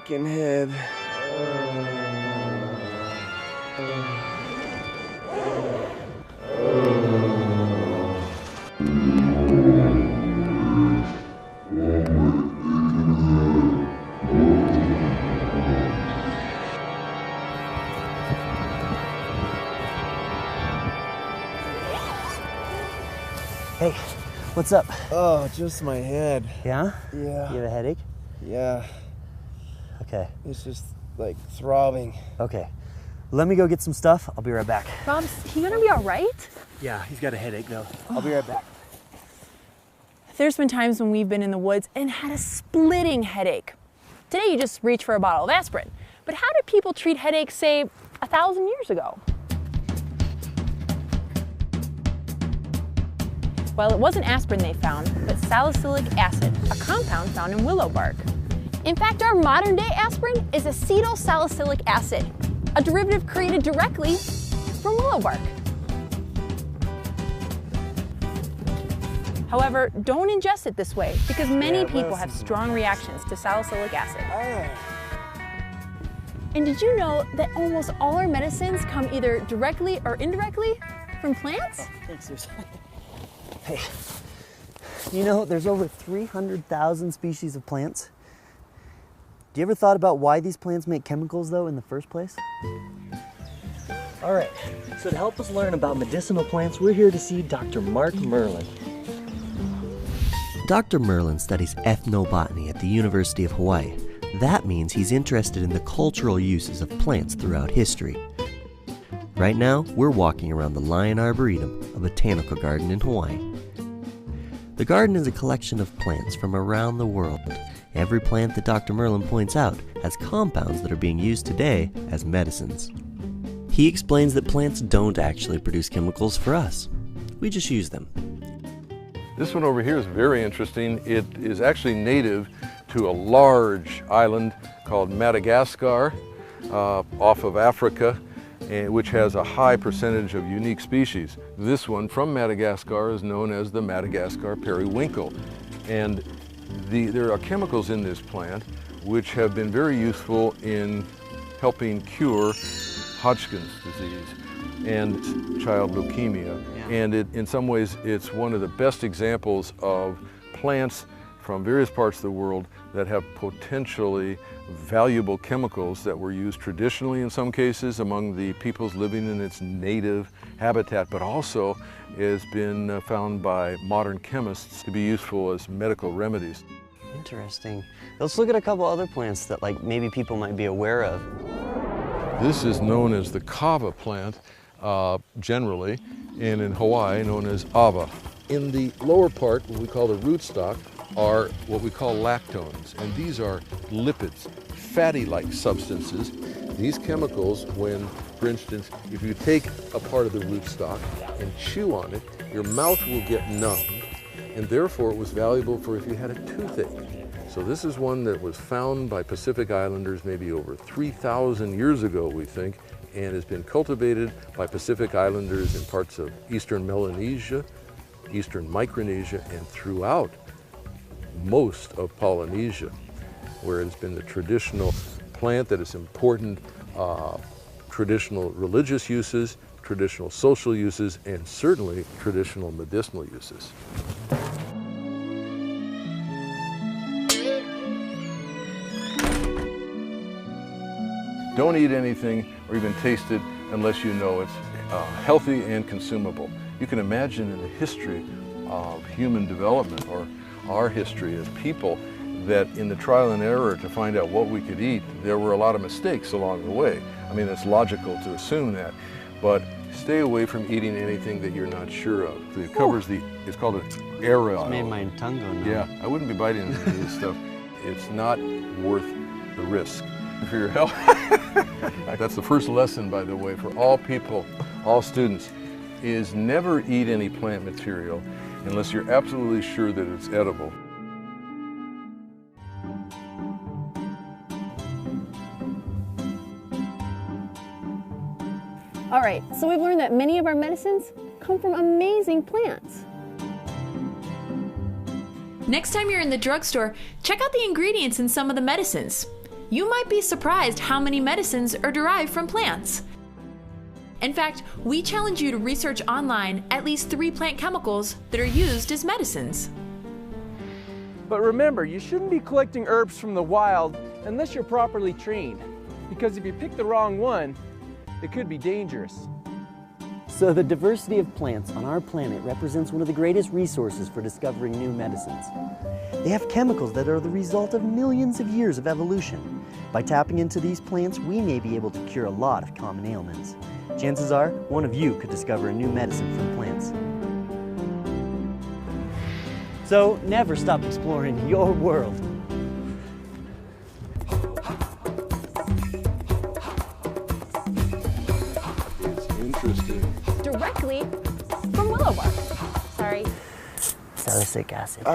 fucking head. Hey, what's up? Oh, just my head. Yeah? Yeah. You have a headache? Yeah. Okay. It's just like throbbing. Okay. Let me go get some stuff. I'll be right back. Bob's, he gonna be all right? Yeah, he's got a headache though. I'll be right back. There's been times when we've been in the woods and had a splitting headache. Today you just reach for a bottle of aspirin. But how did people treat headaches, say, 1,000 years ago? Well, it wasn't aspirin they found, but salicylic acid, a compound found in willow bark. In fact, our modern day aspirin is acetyl salicylic acid, a derivative created directly from willow bark. However, don't ingest it this way because many people have strong reactions to salicylic acid. And did you know that almost all our medicines come either directly or indirectly from plants? Oh, thanks, Susan. Hey, you know, there's over 300,000 species of plants. Do you ever thought about why these plants make chemicals, though, in the first place? All right, so to help us learn about medicinal plants, we're here to see Dr. Mark Merlin. Dr. Merlin studies ethnobotany at the University of Hawaii. That means he's interested in the cultural uses of plants throughout history. Right now, we're walking around the Lion Arboretum, a botanical garden in Hawaii. The garden is a collection of plants from around the world. Every plant that Dr. Merlin points out has compounds that are being used today as medicines. He explains that plants don't actually produce chemicals for us. We just use them. This one over here is very interesting. It is actually native to a large island called Madagascar off of Africa, which has a high percentage of unique species. This one from Madagascar is known as the Madagascar periwinkle. And there are chemicals in this plant which have been very useful in helping cure Hodgkin's disease and child leukemia. And in some ways, it's one of the best examples of plants from various parts of the world that have potentially valuable chemicals that were used traditionally in some cases among the peoples living in its native habitat, but also has been found by modern chemists to be useful as medical remedies. Interesting. Let's look at a couple other plants that maybe people might be aware of. This is known as the kava plant generally, and in Hawaii known as ava. In the lower part, what we call the rootstock, are what we call lactones, and these are lipids, fatty-like substances. These chemicals, when, for instance, if you take a part of the rootstock and chew on it, your mouth will get numb, and therefore it was valuable for if you had a toothache. So this is one that was found by Pacific Islanders maybe over 3,000 years ago, we think, and has been cultivated by Pacific Islanders in parts of eastern Melanesia, eastern Micronesia, and throughout most of Polynesia, where it's been the traditional plant that is important, traditional religious uses, traditional social uses, and certainly traditional medicinal uses. Don't eat anything or even taste it unless you know it's healthy and consumable. You can imagine in the history of human development, or our history as people, that in the trial and error to find out what we could eat, there were a lot of mistakes along the way. I mean, it's logical to assume that, but stay away from eating anything that you're not sure of. It covers it's called an aerial. It's made my tongue go numb. Yeah, I wouldn't be biting into this stuff. It's not worth the risk for your health. That's the first lesson, by the way, for all people, all students, is never eat any plant material unless you're absolutely sure that it's edible. All right, so we've learned that many of our medicines come from amazing plants. Next time you're in the drugstore, check out the ingredients in some of the medicines. You might be surprised how many medicines are derived from plants. In fact, we challenge you to research online at least 3 plant chemicals that are used as medicines. But remember, you shouldn't be collecting herbs from the wild unless you're properly trained, because if you pick the wrong one, it could be dangerous. So the diversity of plants on our planet represents one of the greatest resources for discovering new medicines. They have chemicals that are the result of millions of years of evolution. By tapping into these plants, we may be able to cure a lot of common ailments. Chances are, one of you could discover a new medicine from plants. So never stop exploring your world. It's interesting. Directly from willow bark. Sorry. Salicylic acid.